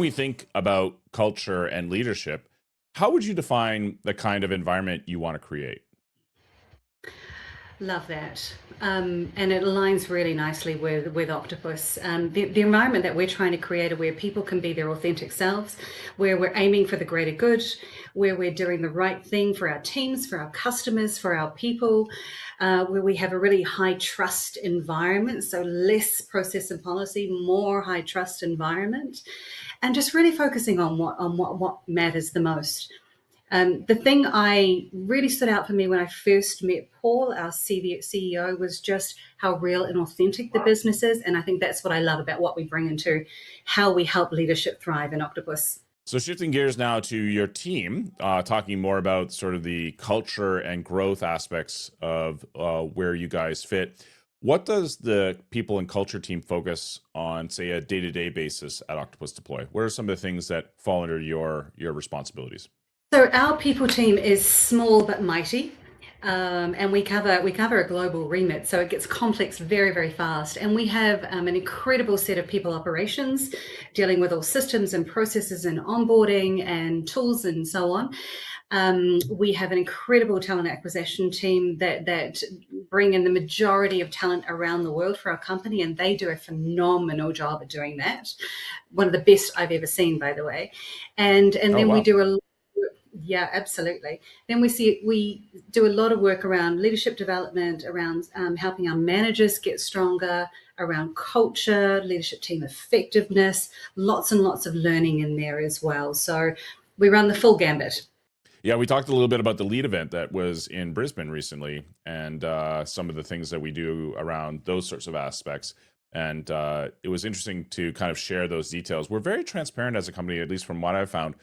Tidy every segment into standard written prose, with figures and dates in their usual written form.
we think about culture and leadership, how would you define the kind of environment you want to create? Love that. And it aligns really nicely with Octopus. The environment that we're trying to create are where people can be their authentic selves, where we're aiming for the greater good, where we're doing the right thing for our teams, for our customers, for our people, where we have a really high trust environment. So less process and policy, more high trust environment, and just really focusing on what matters the most. The thing I really stood out for me when I first met Paul, our CEO, was just how real and authentic the business is. And I think that's what I love about what we bring into how we help leadership thrive in Octopus. So shifting gears now to your team, talking more about sort of the culture and growth aspects of where you guys fit. What does the people and culture team focus on, say, a day-to-day basis at Octopus Deploy? What are some of the things that fall under your responsibilities? So our people team is small but mighty. And we cover a global remit, so it gets complex very, very fast. And we have an incredible set of people operations dealing with all systems and processes and onboarding and tools and so on. We have an incredible talent acquisition team that bring in the majority of talent around the world for our company, and they do a phenomenal job at doing that. One of the best I've ever seen, by the way. And Oh, then we wow. do a yeah, absolutely. Then we do a lot of work around leadership development, around helping our managers get stronger, around culture, leadership team effectiveness, lots and lots of learning in there as well. So we run the full gambit. Yeah, we talked a little bit about the lead event that was in Brisbane recently, and some of the things that we do around those sorts of aspects. And it was interesting to kind of share those details. We're very transparent as a company, at least from what I've found.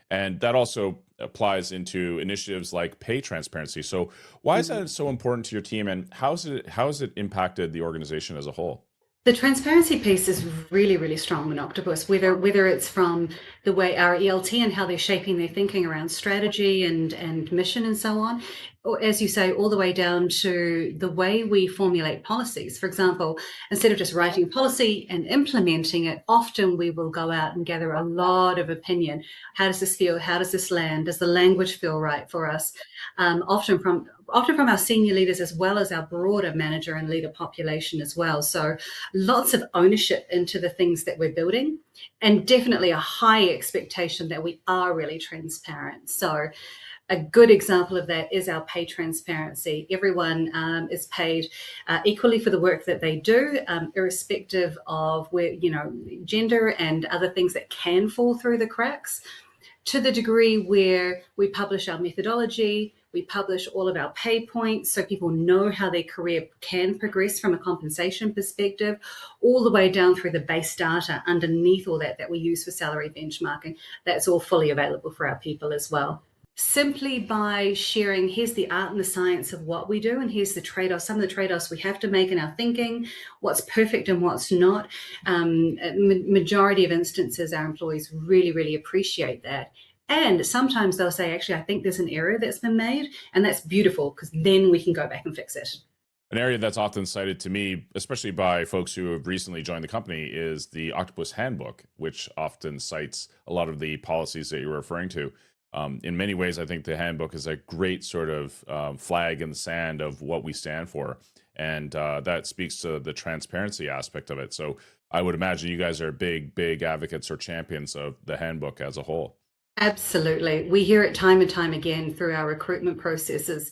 And that also applies into initiatives like pay transparency. So why is that so important to your team, and how has it impacted the organization as a whole? The transparency piece is really, really strong in Octopus, whether it's from the way our ELT and how they're shaping their thinking around strategy and mission and so on, or as you say, all the way down to the way we formulate policies. For example, instead of just writing a policy and implementing it, often we will go out and gather a lot of opinion. How does this feel? How does this land? Does the language feel right for us? Often from our senior leaders as well as our broader manager and leader population as well. So lots of ownership into the things that we're building, and definitely a high expectation that we are really transparent. So a good example of that is our pay transparency. Everyone is paid equally for the work that they do, irrespective of where, gender and other things that can fall through the cracks, to the degree where we publish our methodology, we publish all of our pay points so people know how their career can progress from a compensation perspective, all the way down through the base data underneath all that we use for salary benchmarking. That's all fully available for our people as well. Simply by sharing, here's the art and the science of what we do, and here's the trade-offs, some of the trade-offs we have to make in our thinking, what's perfect and what's not. Majority of instances, our employees really, really appreciate that. And sometimes they'll say, actually, I think there's an error that's been made, and that's beautiful because then we can go back and fix it. An area that's often cited to me, especially by folks who have recently joined the company, is the Octopus Handbook, which often cites a lot of the policies that you're referring to. In many ways, I think the handbook is a great sort of flag in the sand of what we stand for. And that speaks to the transparency aspect of it. So I would imagine you guys are big, big advocates or champions of the handbook as a whole. Absolutely. We hear it time and time again through our recruitment processes.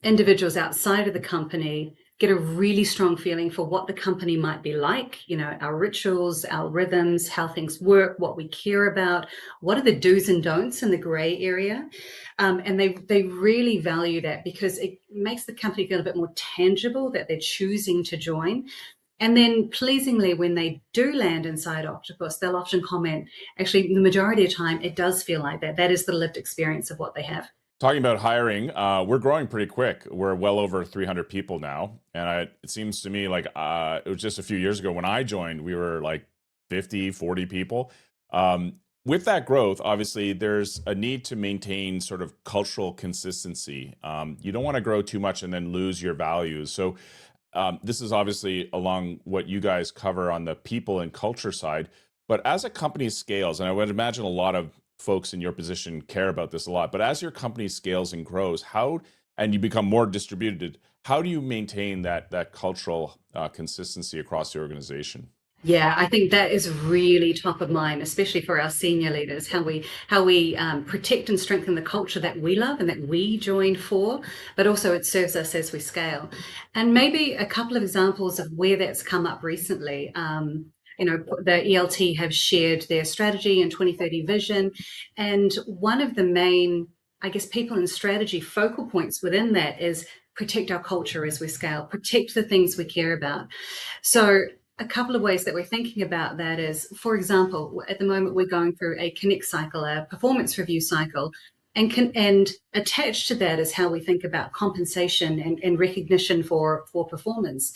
Individuals outside of the company get a really strong feeling for what the company might be like, our rituals, our rhythms, how things work, what we care about, what are the do's and don'ts in the gray area. And they really value that because it makes the company feel a bit more tangible that they're choosing to join. And then pleasingly, when they do land inside Octopus, they'll often comment, actually, the majority of the time, it does feel like that. That is the lived experience of what they have. Talking about hiring, we're growing pretty quick. We're well over 300 people now. And it seems to me like it was just a few years ago when I joined, we were like 50, 40 people. With that growth, obviously, there's a need to maintain sort of cultural consistency. You don't want to grow too much and then lose your values. So this is obviously along what you guys cover on the people and culture side. But as a company scales, and I would imagine a lot of folks in your position care about this a lot, but as your company scales and grows, how, and you become more distributed, how do you maintain that cultural consistency across the organization? Yeah, I think that is really top of mind, especially for our senior leaders. How we protect and strengthen the culture that we love and that we joined for, but also it serves us as we scale. And maybe a couple of examples of where that's come up recently. The ELT have shared their strategy and 2030 vision, and one of the main, I guess, people and strategy focal points within that is protect our culture as we scale, protect the things we care about. So a couple of ways that we're thinking about that is, for example, at the moment we're going through a connect cycle, a performance review cycle, and attached to that is how we think about compensation and recognition for performance.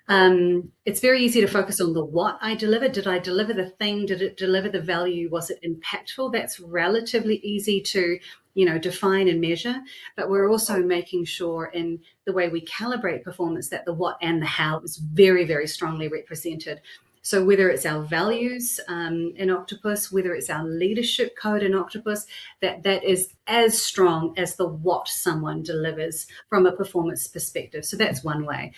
It's very easy to focus on the what I delivered. Did I deliver the thing? Did it deliver the value? Was it impactful? That's relatively easy to, define and measure. But we're also making sure in the way we calibrate performance that the what and the how is very, very strongly represented. So whether it's our values in Octopus, whether it's our leadership code in Octopus, that is as strong as the what someone delivers from a performance perspective. So that's one way.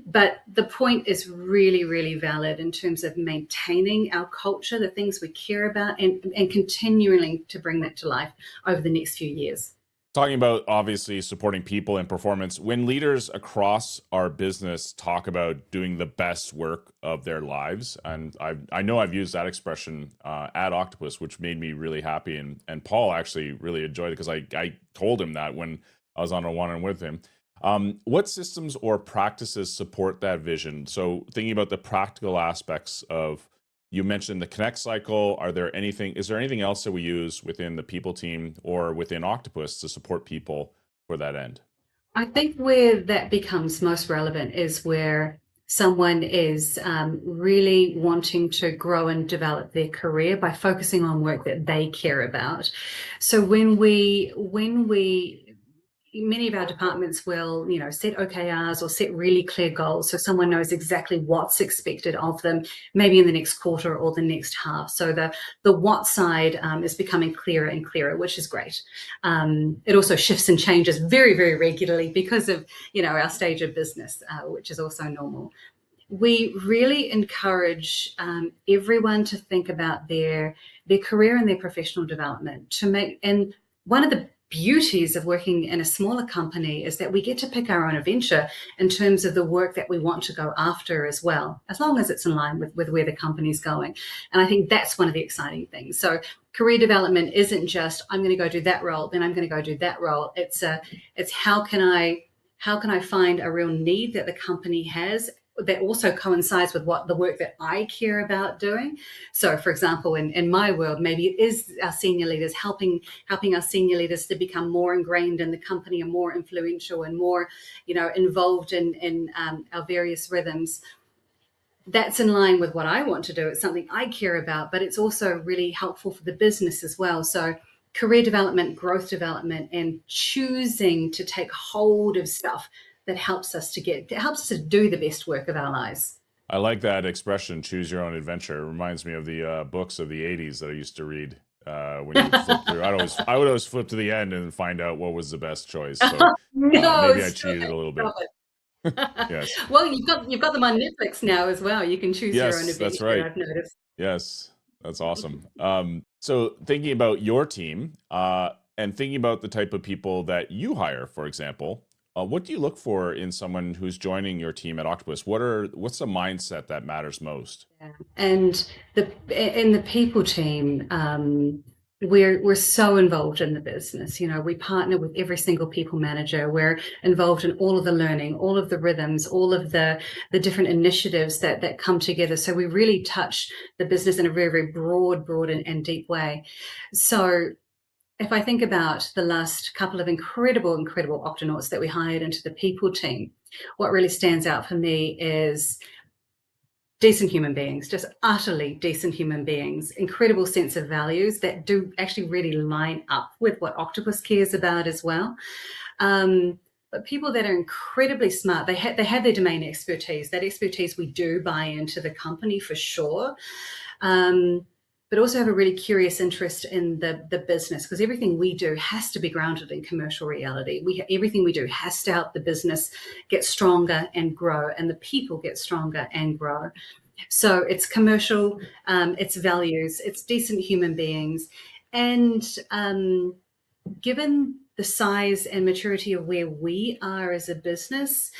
But the point is really, really valid in terms of maintaining our culture, the things we care about, and continuing to bring that to life over the next few years. Talking about obviously supporting people and performance, when leaders across our business talk about doing the best work of their lives, and I know I've used that expression at Octopus, which made me really happy, and Paul actually really enjoyed it because I told him that when I was on a one-on-one with him. What systems or practices support that vision? So thinking about the practical aspects of, you mentioned the connect cycle. Is there anything else that we use within the people team or within Octopus to support people for that end? I think where that becomes most relevant is where someone is really wanting to grow and develop their career by focusing on work that they care about. So when we many of our departments will, set OKRs or set really clear goals so someone knows exactly what's expected of them, maybe in the next quarter or the next half. So the what side is becoming clearer and clearer, which is great. It also shifts and changes very, very regularly because of, our stage of business, which is also normal. We really encourage everyone to think about their career and their professional development and one of the beauties of working in a smaller company is that we get to pick our own adventure in terms of the work that we want to go after as well, as long as it's in line with where the company's going. And I think that's one of the exciting things. So career development isn't just, I'm going to go do that role, then I'm going to go do that role. It's how can I find a real need that the company has that also coincides with what the work that I care about doing. So for example, in my world, maybe it is our senior leaders helping our senior leaders to become more ingrained in the company and more influential and more, involved in our various rhythms. That's in line with what I want to do. It's something I care about, but it's also really helpful for the business as well. So career development, growth development, and choosing to take hold of stuff that helps us to do the best work of our lives. I like that expression, choose your own adventure. It reminds me of the books of the 80s that I used to read when you would flip through. I would always flip to the end and find out what was the best choice. So No, maybe I stop cheated a little bit. it. Yes. Well, you've got them on Netflix now as well. You can choose your own Yes, that's adventure, right. I've noticed. Yes, that's awesome. So thinking about your team and thinking about the type of people that you hire, for example, what do you look for in someone who's joining your team at Octopus? What's the mindset that matters most? Yeah. And in the people team, we're so involved in the business. We partner with every single people manager. We're involved in all of the learning, all of the rhythms, all of the different initiatives that come together. So we really touch the business in a very, very broad and deep way. So if I think about the last couple of incredible Octonauts that we hired into the people team, what really stands out for me is decent human beings, just utterly decent human beings, incredible sense of values that do actually really line up with what Octopus cares about as well. but people that are incredibly smart. They have their domain expertise. That expertise we do buy into the company for sure. But also have a really curious interest in the business, because everything we do has to be grounded in commercial reality. Everything we do has to help the business get stronger and grow, and the people get stronger and grow. So it's commercial, it's values, it's decent human beings. And given the size and maturity of where we are as a business,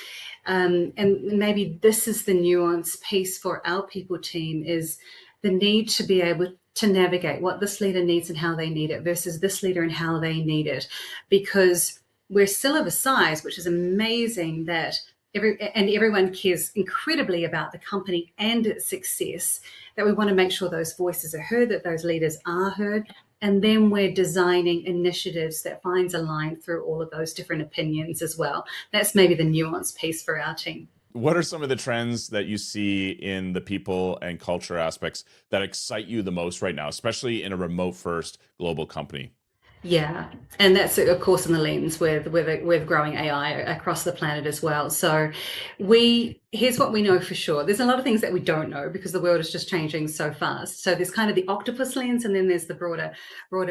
and maybe this is the nuance piece for our people team, is the need to be able to navigate what this leader needs and how they need it versus this leader and how they need it. Because we're still of a size, which is amazing, that everyone cares incredibly about the company and its success, that we want to make sure those voices are heard, that those leaders are heard. And then we're designing initiatives that finds a line through all of those different opinions as well. That's maybe the nuance piece for our team. What are some of the trends that you see in the people and culture aspects that excite you the most right now, especially in a remote first global company? Yeah, and that's of course in the lens with growing AI across the planet as well. So here's what we know for sure. There's a lot of things that we don't know because the world is just changing so fast. So there's kind of the octopus lens, and then there's the broader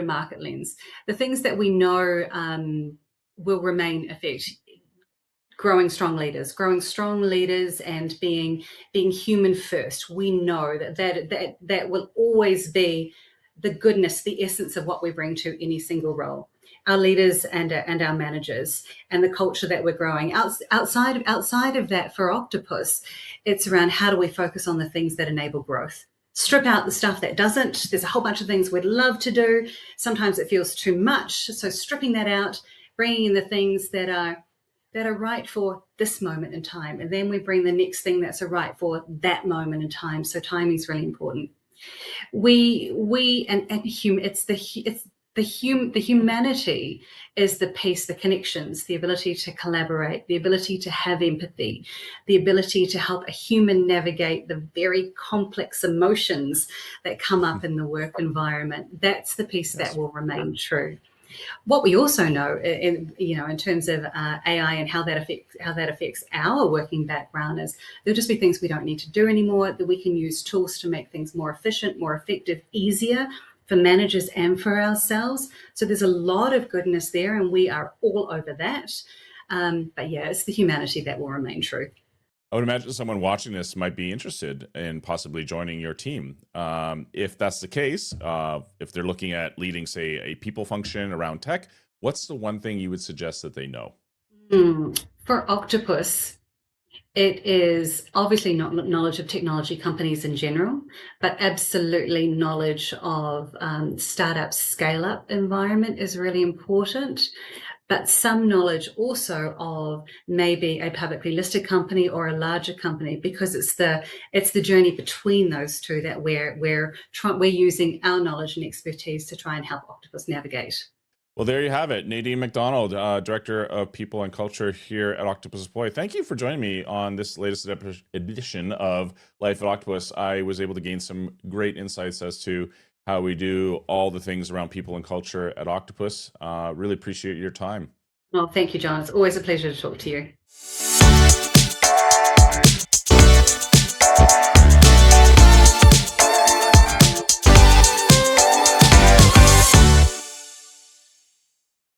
market lens. The things that we know will remain effective: growing strong leaders and being human first. We know that will always be the goodness, the essence of what we bring to any single role. Our leaders and our managers, and the culture that we're growing. Outside of that, for Octopus, it's around how do we focus on the things that enable growth. Strip out the stuff that doesn't. There's a whole bunch of things we'd love to do. Sometimes it feels too much. So stripping that out, bringing in the things that are right for this moment in time, and then we bring the next thing that's right for that moment in time. So timing is really important. The humanity is the piece, the connections, the ability to collaborate, the ability to have empathy, the ability to help a human navigate the very complex emotions that come up in the work environment. That's the piece that will remain true. What we also know, in terms of AI and how that affects our working background, is there'll just be things we don't need to do anymore, that we can use tools to make things more efficient, more effective, easier for managers and for ourselves. So there's a lot of goodness there, and we are all over that. But yeah, it's the humanity that will remain true. I would imagine someone watching this might be interested in possibly joining your team. If that's the case, if they're looking at leading, say, a people function around tech, what's the one thing you would suggest that they know? For Octopus, it is obviously not knowledge of technology companies in general, but absolutely knowledge of startup scale-up environment is really important. But some knowledge also of maybe a publicly listed company or a larger company, because it's the journey between those two that we're using our knowledge and expertise to try and help Octopus navigate. Well, there you have it. Nadine MacDonald, Director of People and Culture here at Octopus Deploy. Thank you for joining me on this latest edition of Life at Octopus. I was able to gain some great insights as to how we do all the things around people and culture at Octopus. Really appreciate your time. Well, thank you, John. It's always a pleasure to talk to you.